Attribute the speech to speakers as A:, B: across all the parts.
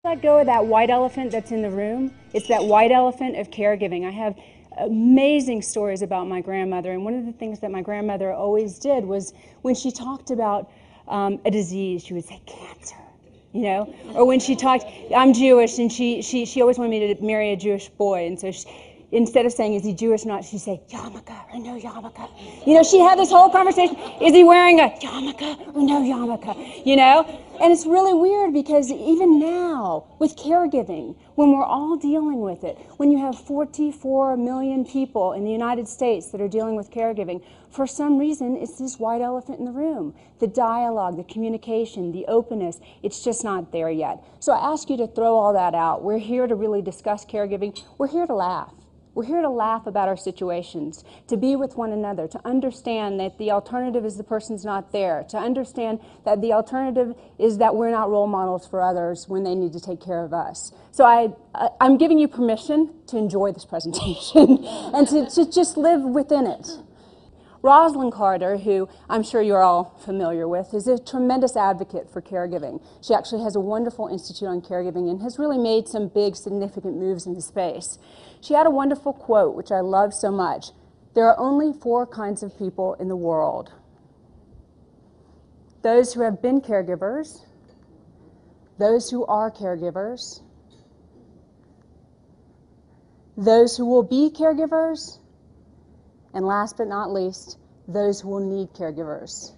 A: Let go of that white elephant that's in the room. It's that white elephant of caregiving. I have amazing stories about my grandmother, and one of the things that my grandmother always did was when she talked about a disease, she would say cancer, you know, or when she talked, I'm Jewish, and she always wanted me to marry a Jewish boy, and so instead of saying, is he Jewish or not, she'd say, yarmulke or no yarmulke. You know, she had this whole conversation, is he wearing a yarmulke or no yarmulke, you know? And it's really weird because even now, with caregiving, when we're all dealing with it, when you have 44 million people in the United States that are dealing with caregiving, for some reason, it's this white elephant in the room. The dialogue, the communication, the openness, it's just not there yet. So I ask you to throw all that out. We're here to really discuss caregiving. We're here to laugh. We're here to laugh about our situations, to be with one another, to understand that the alternative is the person's not there, to understand that the alternative is that we're not role models for others when they need to take care of us. So I'm giving you permission to enjoy this presentation and to just live within it. Rosalind Carter, who I'm sure you're all familiar with, is a tremendous advocate for caregiving. She actually has a wonderful institute on caregiving and has really made some big, significant moves into space. She had a wonderful quote, which I love so much. There are only 4 kinds of people in the world. Those who have been caregivers, those who are caregivers, those who will be caregivers, and last but not least, those who will need caregivers.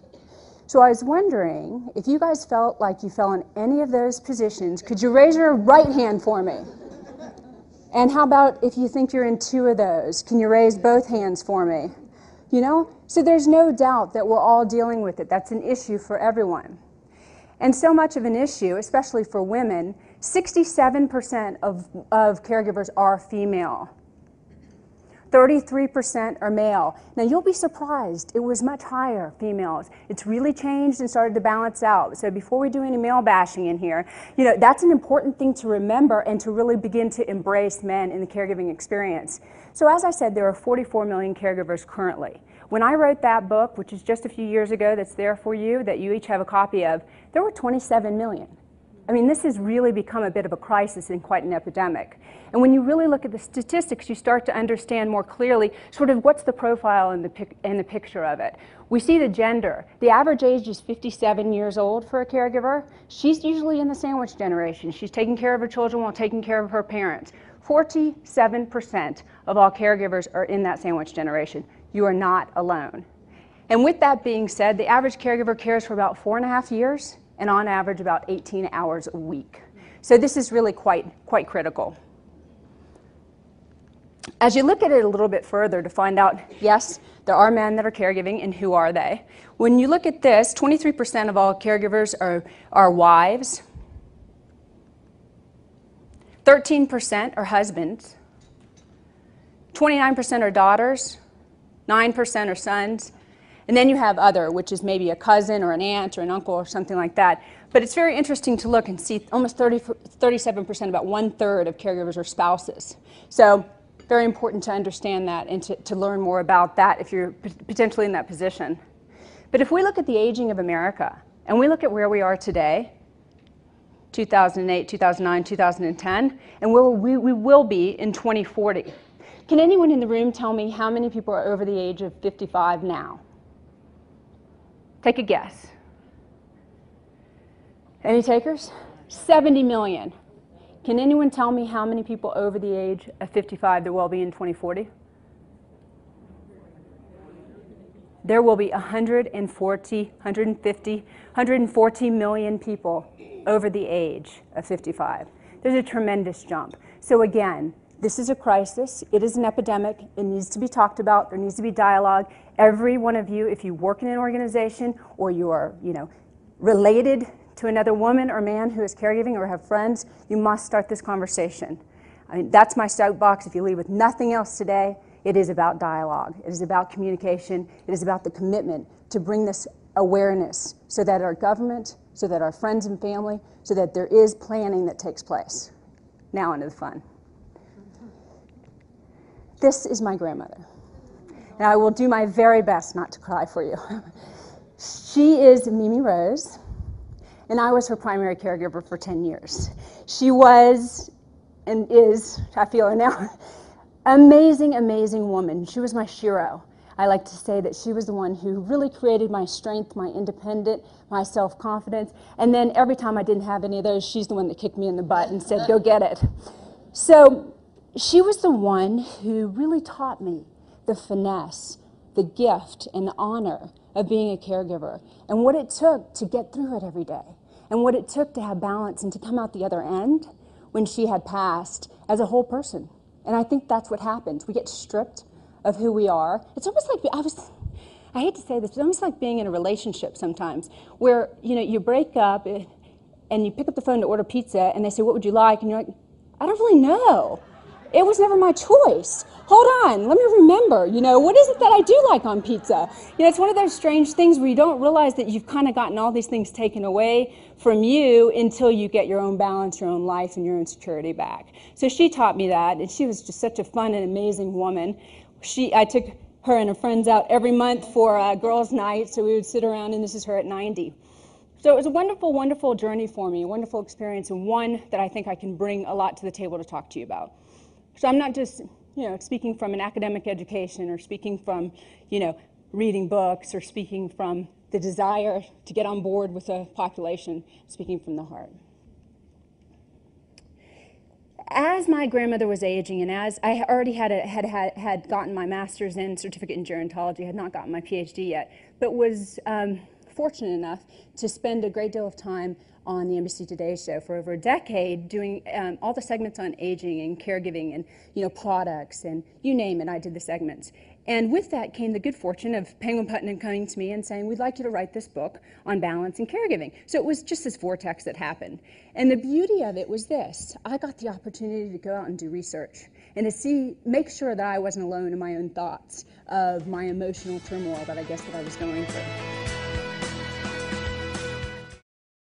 A: So I was wondering, if you guys felt like you fell in any of those positions, could you raise your right hand for me? And how about if you think you're in 2 of those? Can you raise both hands for me? You know? So there's no doubt that we're all dealing with it. That's an issue for everyone. And so much of an issue, especially for women, 67% of caregivers are female. 33% are male. Now you'll be surprised, it was much higher, females. It's really changed and started to balance out. So before we do any male bashing in here, you know, that's an important thing to remember and to really begin to embrace men in the caregiving experience. So as I said, there are 44 million caregivers currently. When I wrote that book, which is just a few years ago, that's there for you, that you each have a copy of, there were 27 million. I mean, this has really become a bit of a crisis and quite an epidemic. And when you really look at the statistics, you start to understand more clearly sort of what's the profile and the picture of it. We see the gender. The average age is 57 years old for a caregiver. She's usually in the sandwich generation. She's taking care of her children while taking care of her parents. 47% of all caregivers are in that sandwich generation. You are not alone. And with that being said, the average caregiver cares for about 4.5 years, and on average about 18 hours a week. So this is really quite critical. As you look at it a little bit further to find out, yes, there are men that are caregiving, and who are they? When you look at this, 23% of all caregivers are wives, 13% are husbands, 29% are daughters, 9% are sons, and then you have other, which is maybe a cousin or an aunt or an uncle or something like that. But it's very interesting to look and see almost 37%, about 1/3 of caregivers are spouses. So very important to understand that and to learn more about that if you're potentially in that position. But if we look at the aging of America and we look at where we are today, 2008, 2009, 2010, and where we will be in 2040. Can anyone in the room tell me how many people are over the age of 55 now? Take a guess. Any takers? 70 million. Can anyone tell me how many people over the age of 55 there will be in 2040? There will be 140 million people over the age of 55. There's a tremendous jump. So again, this is a crisis. It is an epidemic. It needs to be talked about. There needs to be dialogue. Every one of you, if you work in an organization or you are, related to another woman or man who is caregiving or have friends, you must start this conversation. I mean, that's my soapbox. If you leave with nothing else today, it is about dialogue. It is about communication. It is about the commitment to bring this awareness so that our government, so that our friends and family, so that there is planning that takes place. Now into the fun. This is my grandmother. Now I will do my very best not to cry for you. She is Mimi Rose, and I was her primary caregiver for 10 years. She was, and is, I feel her now, amazing, amazing woman. She was my shiro. I like to say that she was the one who really created my strength, my independence, my self-confidence, and then every time I didn't have any of those, she's the one that kicked me in the butt and said, go get it. So she was the one who really taught me the finesse, the gift, and the honor of being a caregiver, and what it took to get through it every day, and what it took to have balance and to come out the other end when she had passed as a whole person. And I think that's what happens. We get stripped of who we are. It's almost like, I hate to say this, it's almost like being in a relationship sometimes, where you break up and you pick up the phone to order pizza, and they say, what would you like? And you're like, I don't really know. It was never my choice. Hold on, let me remember, what is it that I do like on pizza? It's one of those strange things where you don't realize that you've kind of gotten all these things taken away from you until you get your own balance, your own life, and your own security back. So she taught me that, and she was just such a fun and amazing woman. I took her and her friends out every month for a girls' night, so we would sit around, and this is her at 90. So it was a wonderful, wonderful journey for me, a wonderful experience, and one that I think I can bring a lot to the table to talk to you about. So I'm not just, speaking from an academic education or speaking from, reading books or speaking from the desire to get on board with a population, speaking from the heart. As my grandmother was aging, and as I already had gotten my master's in certificate in gerontology, had not gotten my PhD yet, but was fortunate enough to spend a great deal of time on the NBC Today show for over a decade, doing all the segments on aging and caregiving and products and you name it, I did the segments. And with that came the good fortune of Penguin Putnam coming to me and saying, we'd like you to write this book on balance and caregiving. So it was just this vortex that happened. And the beauty of it was this: I got the opportunity to go out and do research and to make sure that I wasn't alone in my own thoughts of my emotional turmoil that I was going through.